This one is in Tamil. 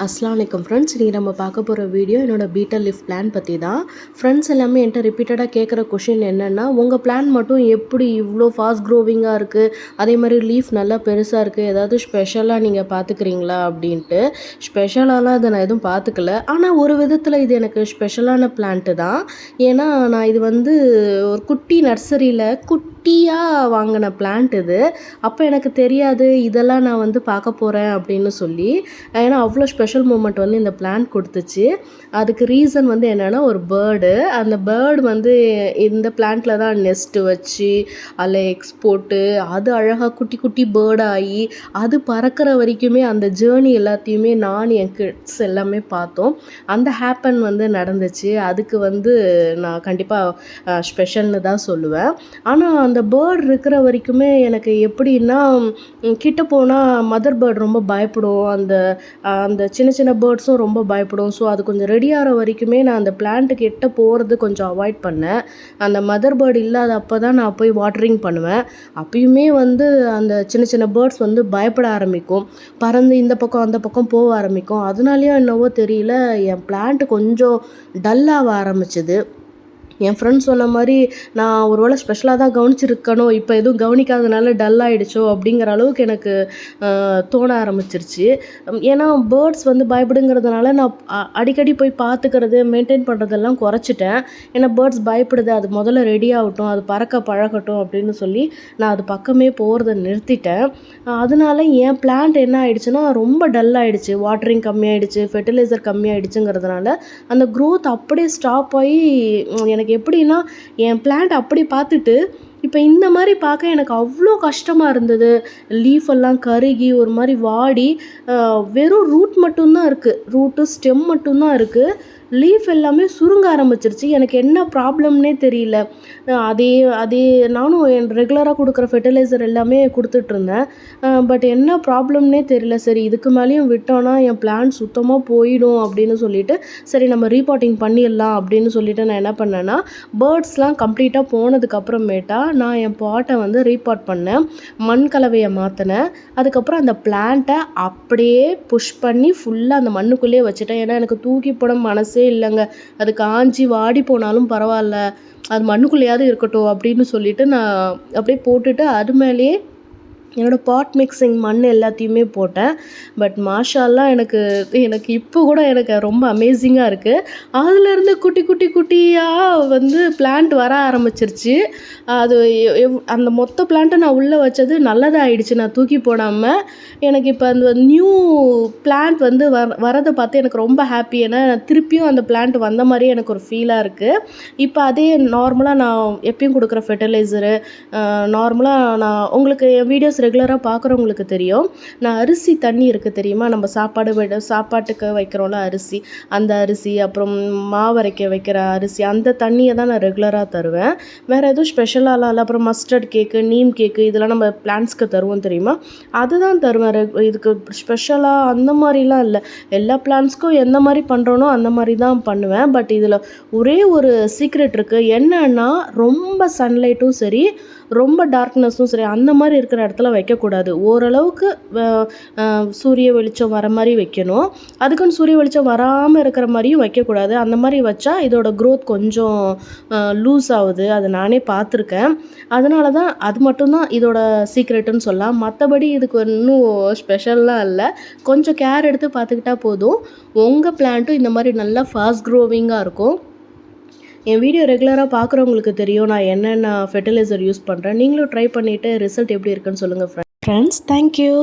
அஸ்ஸலாமு அலைக்கும் ஃப்ரெண்ட்ஸ். இன்றைக்கி நம்ம பார்க்க போகிற வீடியோ என்னோடய பீட்டல் லீஃப் பிளான் பற்றி தான். ஃப்ரெண்ட்ஸ் எல்லாமே என்கிட்ட ரிப்பீட்டடாக கேட்குற கொஷின் என்னென்னா, உங்கள் பிளான் மட்டும் எப்படி இவ்வளோ ஃபாஸ்ட் க்ரோவிங்காக இருக்குது, அதே மாதிரி லீஃப் நல்லா பெருசாக இருக்குது, ஏதாவது ஸ்பெஷலாக நீங்கள் பார்த்துக்கிறீங்களா அப்படின்ட்டு. ஸ்பெஷலாலாம் அதை நான் எதுவும் பார்த்துக்கல. ஆனால் ஒரு விதத்தில் இது எனக்கு ஸ்பெஷலான பிளான்ட்டு தான். ஏன்னா நான் இது ஒரு குட்டி நர்சரியில் குட்டியாக வாங்கின பிளான்ட் இது. அப்போ எனக்கு தெரியாது இதெல்லாம் நான் பார்க்க போகிறேன் அப்படின்னு சொல்லி. ஏன்னா அவ்வளோ ஸ்பெஷல் மூமெண்ட் இந்த பிளான்ட் கொடுத்துச்சு. அதுக்கு ரீசன் என்னென்னா, ஒரு பேர்டு. அந்த பேர்டு இந்த பிளான்ட்டில் தான் நெஸ்ட்டு வச்சு அதில் எக்ஸ் போட்டு அது அழகாக குட்டி குட்டி பேர்டாகி அது பறக்கிற வரைக்குமே அந்த ஜேர்னி எல்லாத்தையுமே நான் என் கிட்ஸ் எல்லாமே பார்த்தோம். அந்த ஹேப்பன் நடந்துச்சு. அதுக்கு நான் கண்டிப்பாக ஸ்பெஷல்னு தான் சொல்லுவேன். ஆனால் அந்த பேர்டு இருக்கிற வரைக்குமே எனக்கு எப்படின்னா, கிட்ட போனால் மதர் பேர்டு ரொம்ப பயப்படும், அந்த அந்த சின்ன சின்ன பேர்ட்ஸும் ரொம்ப பயப்படும். ஸோ அது கொஞ்சம் ரெடி ஆகிற வரைக்குமே நான் அந்த பிளான்ட்டுக்கு எட்ட போகிறது கொஞ்சம் அவாய்ட் பண்ணேன். அந்த மதர் பேர்டு இல்லாத அப்போ தான் நான் போய் வாட்டரிங் பண்ணுவேன். அப்பயுமே அந்த சின்ன சின்ன பேர்ட்ஸ் பயப்பட ஆரம்பிக்கும், பறந்து இந்த பக்கம் அந்த பக்கம் போக ஆரம்பிக்கும். அதனாலேயோ என்னவோ தெரியல, என் பிளான்ட்டு கொஞ்சம் டல்லாக ஆரம்பிச்சுது. என் ஃப்ரெண்ட்ஸ் சொன்ன மாதிரி நான் ஒரு வேளை ஸ்பெஷலாக தான் கவனிச்சிருக்கணும், இப்போ எதுவும் கவனிக்காதனால டல் ஆகிடுச்சோ அப்படிங்கிற அளவுக்கு எனக்கு தோண ஆரம்பிச்சிருச்சு. ஏன்னா பேர்ட்ஸ் பயப்படுங்கிறதுனால நான் அடிக்கடி போய் பார்த்துக்கிறது, மெயின்டைன் பண்ணுறதெல்லாம் குறைச்சிட்டேன். ஏன்னா பேர்ட்ஸ் பயப்படுது, அது முதல்ல ரெடி ஆகட்டும், அது பறக்க பழகட்டும் அப்படின்னு சொல்லி நான் அது பக்கமே போகிறத நிறுத்திட்டேன். அதனால என் பிளான்ட் என்ன ஆகிடுச்சுன்னா ரொம்ப டல் ஆகிடுச்சு. வாட்டரிங் கம்மியாயிடுச்சு, ஃபெர்டிலைசர் கம்மியாயிடுச்சுங்கிறதுனால அந்த க்ரோத் அப்படியே ஸ்டாப் ஆகி எனக்கு எப்படின்னா, என் பிளான்ட் அப்படி பார்த்துட்டு இப்போ இந்த மாதிரி பார்க்க எனக்கு அவ்வளோ கஷ்டமாக இருந்தது. லீஃப் எல்லாம் கருகி ஒரு மாதிரி வாடி வெறும் ரூட் மட்டும்தான் இருக்குது, ரூட்டு ஸ்டெம் மட்டும்தான் இருக்குது. லீஃப் எல்லாமே சுருங்க ஆரம்பிச்சிருச்சு. எனக்கு என்ன ப்ராப்ளம்னே தெரியல. அதே அதே நானும் என் ரெகுலராக கொடுக்குற ஃபெர்டிலைசர் எல்லாமே கொடுத்துட்ருந்தேன். பட் என்ன ப்ராப்ளம்னே தெரியல. சரி இதுக்கு மேலேயும் விட்டோன்னா என் பிளான்ட் சுத்தமாக போயிடும் அப்படின்னு சொல்லிட்டு, சரி நம்ம ரீபாட்டிங் பண்ணிடலாம் அப்படின்னு சொல்லிட்டு நான் என்ன பண்ணேன்னா, பேர்ட்ஸ்லாம் கம்ப்ளீட்டாக போனதுக்கப்புறமேட்டா நான் என் பாட்டை ரீபாட் பண்ணேன், மண் கலவையை மாற்றினேன். அதுக்கப்புறம் அந்த பிளான்ட்டை அப்படியே புஷ் பண்ணி ஃபுல்லாக அந்த மண்ணுக்குள்ளேயே வச்சுட்டேன். ஏன்னா எனக்கு தூக்கி போட மனசே இல்லைங்க. அது காஞ்சி வாடி போனாலும் பரவாயில்ல, அது மண்ணுக்குள்ளேயாவது இருக்கட்டும் அப்படின்னு சொல்லிட்டு நான் அப்படியே போட்டுட்டு அது மேலேயே என்னோடய பாட் மிக்சிங் மண் எல்லாத்தையுமே போட்டேன். பட் மாஷாஅல்லாஹ் எனக்கு இப்போ கூட எனக்கு ரொம்ப அமேசிங்காக இருக்குது. அதுலேருந்து குட்டி குட்டி குட்டியாக பிளான்ட் வர ஆரம்பிச்சிருச்சு. அது அந்த மொத்த பிளான்ட்டை நான் உள்ளே வச்சது நல்லதாகிடுச்சு, நான் தூக்கி போடாமல். எனக்கு இப்போ அந்த நியூ பிளான்ட் வரதை பார்த்து எனக்கு ரொம்ப ஹாப்பி. ஏன்னா திருப்பியும் அந்த பிளான்ட் வந்த மாதிரியே எனக்கு ஒரு ஃபீலாக இருக்குது. இப்போ அதே நார்மலாக நான் எப்பயும் கொடுக்குற ஃபெர்டிலைசரு, நார்மலாக நான் உங்களுக்கு என் வீடியோஸ் ரெகுலராக பார்க்குறவங்களுக்கு தெரியும், நான் அரிசி தண்ணி இருக்குது தெரியுமா, நம்ம சாப்பாட்டுக்கு வைக்கிறோம்ல அரிசி, அந்த அரிசி, அப்புறம் மாவரைக்க வைக்கிற அரிசி, அந்த தண்ணியை தான் நான் ரெகுலராக தருவேன். வேறு எதுவும் ஸ்பெஷலாலாம் இல்லை. அப்புறம் மஸ்டர்ட் கேக்கு, நீம் கேக்கு, இதெல்லாம் நம்ம பிளான்ட்ஸ்க்கு தருவோம் தெரியுமா, அதுதான் தருவேன். இதுக்கு ஸ்பெஷலாக அந்த மாதிரிலாம் இல்லை. எல்லா பிளான்ட்ஸ்க்கும் எந்த மாதிரி பண்ணுறோனோ அந்த மாதிரி தான் பண்ணுவேன். பட் இதில் ஒரே ஒரு சீக்ரெட் இருக்குது. என்னன்னா, ரொம்ப சன்லைட்டும் சரி, ரொம்ப டார்க்னஸும் சரி, அந்த மாதிரி இருக்கிற இடத்துல வைக்கக்கூடாது. ஓரளவுக்கு சூரிய வெளிச்சம் வர மாதிரி வைக்கணும். அதுக்குன்னு சூரிய வெளிச்சம் வராமல் இருக்கிற மாதிரியும் வைக்கக்கூடாது. அந்த மாதிரி வச்சா இதோட க்ரோத் கொஞ்சம் லூஸ் ஆகுது. அதை நானே பார்த்துருக்கேன். அதனால தான் அது மட்டும்தான் இதோட சீக்ரெட்டுன்னு சொல்லலாம். மற்றபடி இதுக்கு இன்னும் ஸ்பெஷல்லாம் இல்லை. கொஞ்சம் கேர் எடுத்து பார்த்துக்கிட்டா போதும். உங்கள் பிளான்ட்டும் இந்த மாதிரி நல்லா ஃபாஸ்ட் க்ரோவிங்காக இருக்கும். என் வீடியோ ரெகுலராக பார்க்குறவங்களுக்கு தெரியும் நான் என்னென்ன ஃபெர்டிலைசர் யூஸ் பண்ணுறேன். நீங்களும் ட்ரை பண்ணிவிட்டு ரிசல்ட் எப்படி இருக்குன்னு சொல்லுங்கள் ஃப்ரெண்ட்ஸ். தேங்க்யூ.